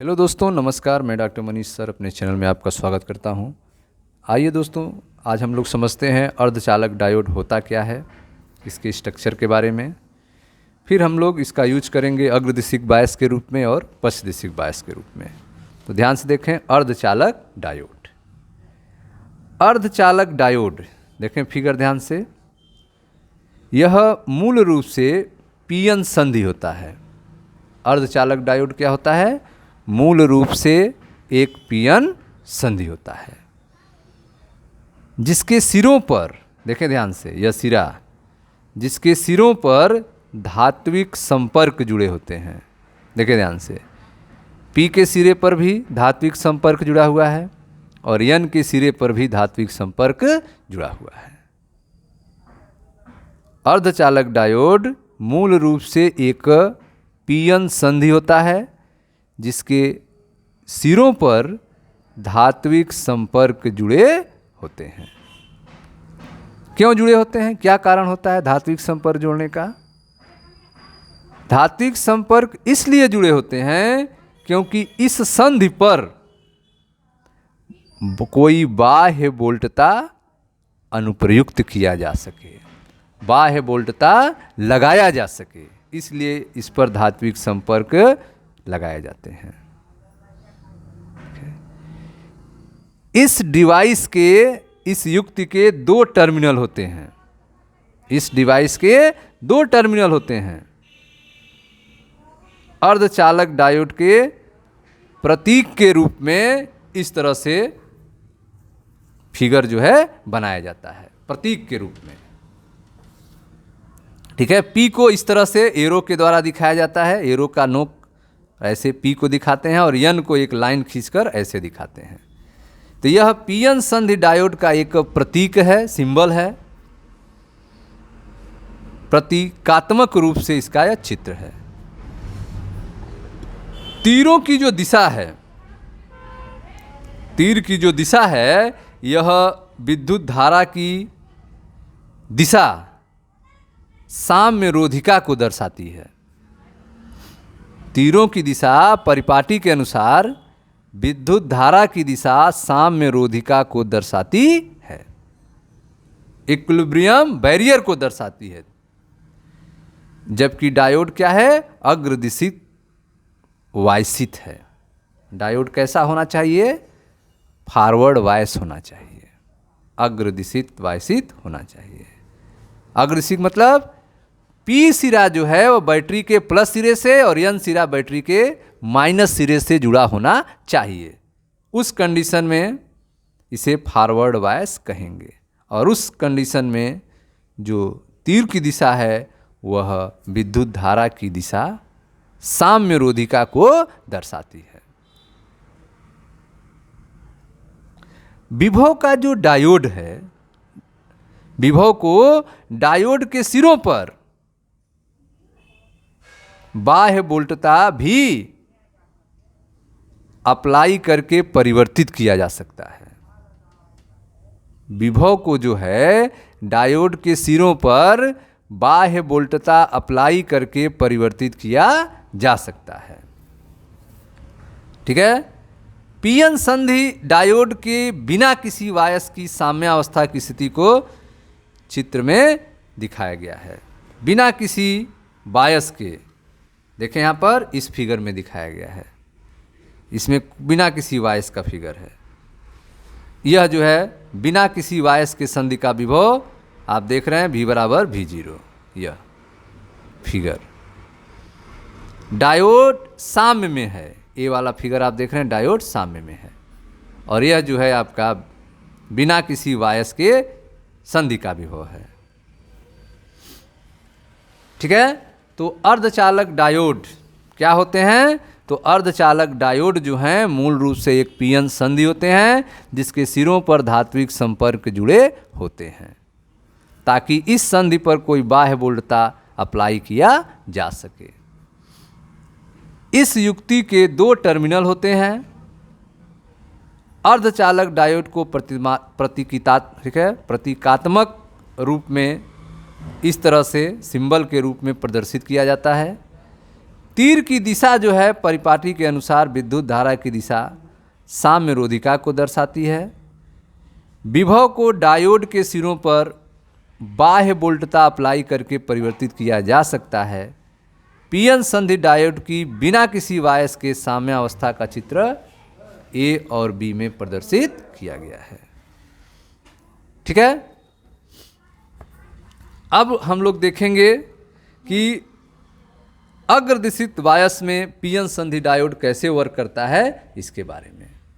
Hello दोस्तों, नमस्कार। मैं डॉक्टर मनीष सर अपने चैनल में आपका स्वागत करता हूं। आइए दोस्तों, आज हम लोग समझते हैं अर्धचालक डायोड होता क्या है, इसके स्ट्रक्चर के बारे में। फिर हम लोग इसका यूज करेंगे अग्रदिशिक बायस के रूप में और पश्चदिशिक बायस के रूप में। तो ध्यान से देखें, अर्धचालक डायोड। अर्धचालक डायोड देखें फिगर ध्यान से। यह मूल रूप से पीएन संधि होता है। अर्धचालक डायोड क्या होता है? मूल रूप से एक पीएन संधि होता है, जिसके सिरों पर देखें ध्यान से, यह सिरा जिसके सिरों पर धात्विक संपर्क जुड़े होते हैं। देखें ध्यान से, पी के सिरे पर भी धात्विक संपर्क जुड़ा हुआ है और एन के सिरे पर भी धात्विक संपर्क जुड़ा हुआ है। अर्धचालक डायोड मूल रूप से एक पीएन संधि होता है, जिसके सिरों पर धात्विक संपर्क जुड़े होते हैं। क्यों जुड़े होते हैं? क्या कारण होता है धात्विक संपर्क जोड़ने का? धात्विक संपर्क इसलिए जुड़े होते हैं क्योंकि इस संधि पर कोई बाह्य वोल्टता अनुप्रयुक्त किया जा सके, बाह्य वोल्टता लगाया जा सके, इसलिए इस पर धात्विक संपर्क लगाए जाते हैं। इस डिवाइस के, इस युक्ति के दो टर्मिनल होते हैं। इस डिवाइस के दो टर्मिनल होते हैं। अर्धचालक डायोड के प्रतीक के रूप में इस तरह से फिगर जो है बनाया जाता है, प्रतीक के रूप में। ठीक है, पी को इस तरह से एरो के द्वारा दिखाया जाता है। एरो का नोक ऐसे पी को दिखाते हैं और एन को एक लाइन खींचकर ऐसे दिखाते हैं। तो यह पीएन संधि डायोड का एक प्रतीक है, सिंबल है। प्रतीकात्मक रूप से इसका यह चित्र है। तीरों की जो दिशा है, तीर की जो दिशा है, यह विद्युत धारा की दिशा साम्य रोधिका को दर्शाती है। तीरों की दिशा परिपाटी के अनुसार विद्युत धारा की दिशा साम्य रोधिका को दर्शाती है, इक्विलिब्रियम बैरियर को दर्शाती है। जबकि डायोड क्या है? अग्रदिशिक वायसित है। डायोड कैसा होना चाहिए? फॉरवर्ड वायस होना चाहिए, अग्रदिशिक वायसित होना चाहिए। अग्रदिशिक मतलब पी सिरा जो है वो बैटरी के प्लस सिरे से और एन सिरा बैटरी के माइनस सिरे से जुड़ा होना चाहिए। उस कंडीशन में इसे फॉरवर्ड वायस कहेंगे। और उस कंडीशन में जो तीर की दिशा है वह विद्युत धारा की दिशा साम्य रोधिका को दर्शाती है। विभव का जो डायोड है, विभव को डायोड के सिरों पर बाह्य वोल्टता भी अप्लाई करके परिवर्तित किया जा सकता है। विभव को जो है डायोड के सिरों पर बाह्य वोल्टता अप्लाई करके परिवर्तित किया जा सकता है। ठीक है, पीएन संधि डायोड के बिना किसी वायस की साम्यावस्था की स्थिति को चित्र में दिखाया गया है। बिना किसी वायस के, देखें यहाँ पर इस फिगर में दिखाया गया है। इसमें बिना किसी वायस का फिगर है। यह जो है बिना किसी वायस के संधि का विभव आप देख रहे हैं, V बराबर V0। यह फिगर डायोड साम्य में है। ये वाला फिगर आप देख रहे हैं, डायोड साम्य में है। और यह जो है आपका बिना किसी वायस के संधि का विभव है। ठीक है, तो अर्धचालक डायोड क्या होते हैं? तो अर्धचालक डायोड जो हैं मूल रूप से एक पीएन संधि होते हैं, जिसके सिरों पर धात्विक संपर्क जुड़े होते हैं, ताकि इस संधि पर कोई बाह्य वोल्टता अप्लाई किया जा सके। इस युक्ति के दो टर्मिनल होते हैं। अर्धचालक डायोड को प्रतीकात्मक रूप में इस तरह से सिंबल के रूप में प्रदर्शित किया जाता है। तीर की दिशा जो है परिपाटी के अनुसार विद्युत धारा की दिशा साम्य रोधिका को दर्शाती है। विभव को डायोड के सिरों पर बाह्य वोल्टता अप्लाई करके परिवर्तित किया जा सकता है। पीएन संधि डायोड की बिना किसी वायस के साम्यावस्था का चित्र ए और बी में प्रदर्शित किया गया है। ठीक है, अब हम लोग देखेंगे कि अग्रदिशित वायस में पीएन संधि डायोड कैसे वर्क करता है इसके बारे में।